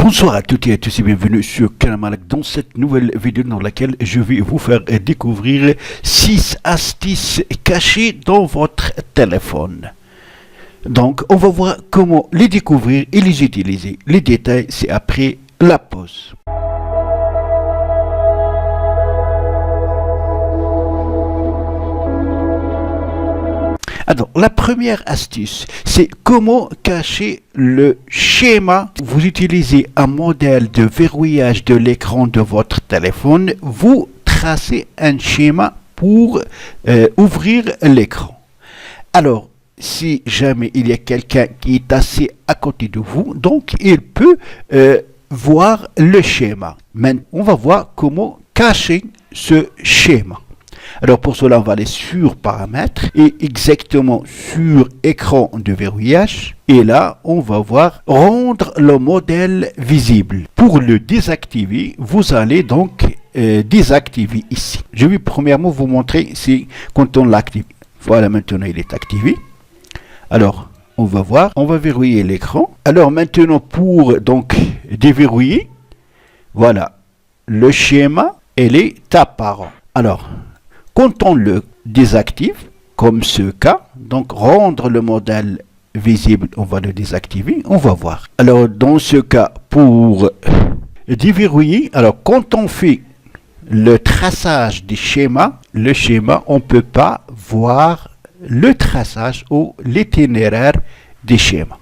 Bonsoir à toutes et à tous et bienvenue sur Canal Malak dans cette nouvelle vidéo dans laquelle je vais vous faire découvrir 6 astuces cachées dans votre téléphone. Donc on va voir comment les découvrir et les utiliser. Les détails c'est après la pause. Alors, la première astuce, c'est comment cacher le schéma. Vous utilisez un modèle de verrouillage de l'écran de votre téléphone. Vous tracez un schéma pour ouvrir l'écran. Alors, si jamais il y a quelqu'un qui est assis à côté de vous, donc il peut voir le schéma. Maintenant, on va voir comment cacher ce schéma. Alors pour cela, on va aller sur paramètres et exactement sur écran de verrouillage. Et là, on va voir rendre le modèle visible. Pour le désactiver, vous allez donc désactiver ici. Je vais premièrement vous montrer si quand on l'active. Voilà, maintenant il est activé. Alors, on va voir, on va verrouiller l'écran. Alors maintenant, pour donc déverrouiller, voilà, le schéma, il est apparent. Alors, quand on le désactive, comme ce cas, donc rendre le modèle visible, on va le désactiver, on va voir. Alors dans ce cas, pour déverrouiller, alors quand on fait le traçage du schéma, le schéma, on ne peut pas voir le traçage ou l'itinéraire des schémas.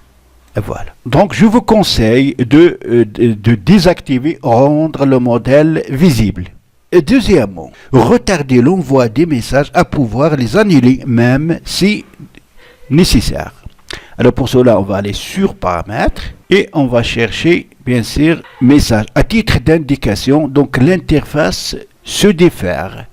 Et voilà. Donc je vous conseille de désactiver, rendre le modèle visible. Et deuxièmement, retarder l'envoi des messages à pouvoir les annuler même si nécessaire. Alors pour cela, on va aller sur paramètres et on va chercher bien sûr message. À titre d'indication, donc l'interface se défaire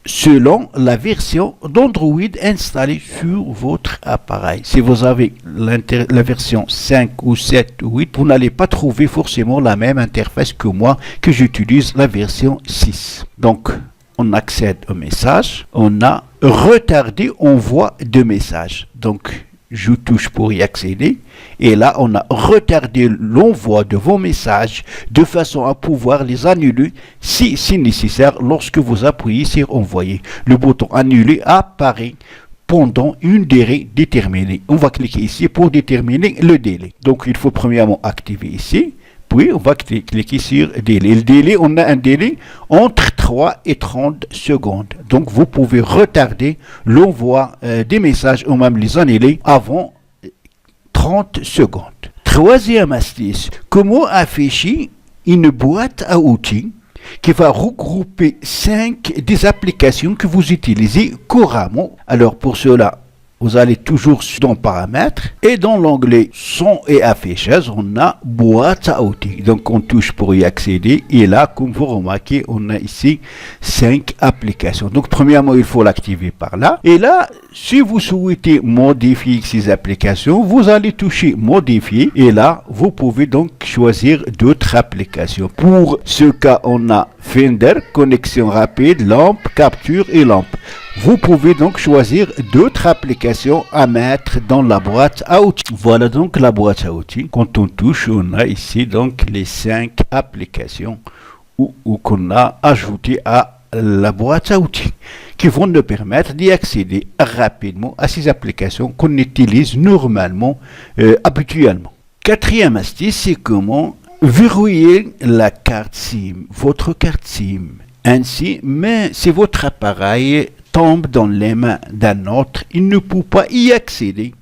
selon la version d'Android installée sur votre appareil. Si vous avez la version 5 ou 7 ou 8, vous n'allez pas trouver forcément la même interface que moi, que j'utilise la version 6. Donc, on accède au message, on a retardé envoi de message. Donc, je touche pour y accéder et là on a retardé l'envoi de vos messages de façon à pouvoir les annuler si c'est nécessaire lorsque vous appuyez sur envoyer. Le bouton annuler apparaît pendant une durée déterminée. On va cliquer ici pour déterminer le délai. Donc il faut premièrement activer ici. Puis on va cliquer sur délai. Le délai, on a un délai entre 3 et 30 secondes. Donc vous pouvez retarder l'envoi des messages ou même les annuler avant 30 secondes. Troisième astuce, comment afficher une boîte à outils qui va regrouper 5 des applications que vous utilisez couramment. Alors pour cela, vous allez toujours dans paramètres et dans l'onglet son et affichage, on a boîte à outils. Donc on touche pour y accéder et là, comme vous remarquez, on a ici 5 applications. Donc premièrement, il faut l'activer par là. Et là, si vous souhaitez modifier ces applications, vous allez toucher modifier et là, vous pouvez donc choisir d'autres applications. Pour ce cas, on a Finder, connexion rapide, lampe, capture et lampe. Vous pouvez donc choisir d'autres applications à mettre dans la boîte à outils. Voilà donc la boîte à outils. Quand on touche, on a ici donc les 5 applications qu'on a ajoutées à la boîte à outils qui vont nous permettre d'y accéder rapidement à ces applications qu'on utilise normalement, habituellement. Quatrième astuce, c'est comment verrouiller la carte SIM, votre carte SIM. Ainsi, mais si votre appareil tombe dans les mains d'un autre, il ne peut pas y accéder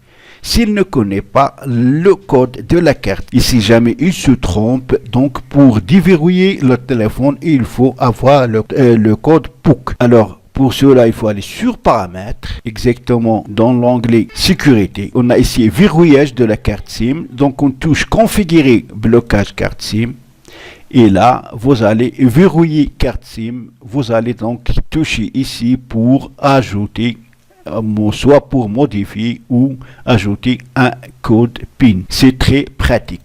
s'il ne connaît pas le code de la carte. Et si jamais il se trompe, donc pour déverrouiller le téléphone, il faut avoir le code PUC. Alors, pour cela, il faut aller sur paramètres, exactement dans l'onglet sécurité. On a ici verrouillage de la carte SIM. Donc, on touche configurer blocage carte SIM. Et là, vous allez verrouiller carte SIM. Vous allez donc toucher ici pour ajouter, soit pour modifier ou ajouter un code PIN. C'est très pratique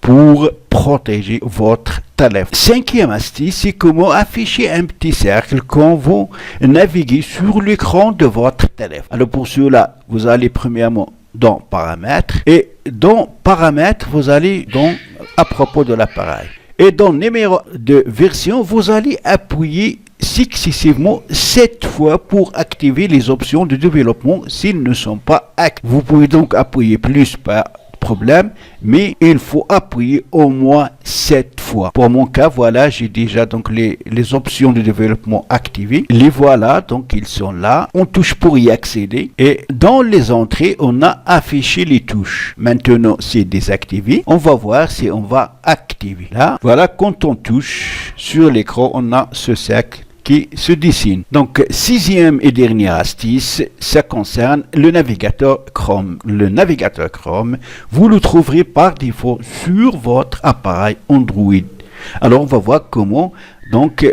pour protéger votre téléphone. Cinquième astuce, c'est comment afficher un petit cercle quand vous naviguez sur l'écran de votre téléphone. Alors pour cela, vous allez premièrement dans paramètres et dans paramètres, vous allez dans à propos de l'appareil. Et dans le numéro de version, vous allez appuyer successivement 7 fois pour activer les options de développement s'ils ne sont pas actifs. Vous pouvez donc appuyer plus par problème, mais il faut appuyer au moins 7 fois. Pour mon cas, voilà, j'ai déjà donc les options de développement activées. Les voilà, donc ils sont là. On touche pour y accéder. Et dans les entrées, on a affiché les touches. Maintenant, c'est désactivé. On va voir si on va activer. Là, voilà, quand on touche sur l'écran, on a ce sac qui se dessine. Donc, sixième et dernière astuce, ça concerne le navigateur Chrome. Le navigateur Chrome, vous le trouverez par défaut sur votre appareil Android. Alors, on va voir comment donc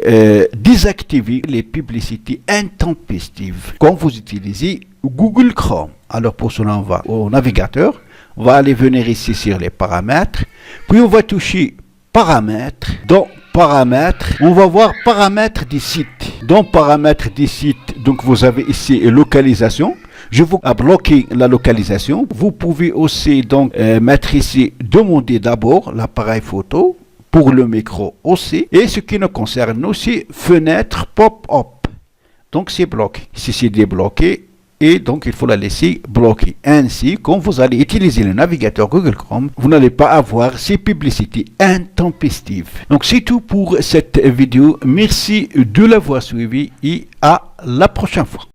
désactiver les publicités intempestives quand vous utilisez Google Chrome. Alors, pour cela, on va au navigateur, on va aller venir ici sur les paramètres, puis on va toucher paramètres. Dans paramètres, on va voir paramètres des sites. Dans paramètres des sites, donc vous avez ici localisation. Je vous bloquer la localisation. Vous pouvez aussi donc mettre ici demander d'abord l'appareil photo pour le micro aussi. Et ce qui nous concerne aussi, fenêtre pop-up. Donc c'est bloqué. Si c'est débloqué, et donc il faut la laisser bloquée. Ainsi, quand vous allez utiliser le navigateur Google Chrome, vous n'allez pas avoir ces publicités intempestives. Donc c'est tout pour cette vidéo. Merci de l'avoir suivi et à la prochaine fois.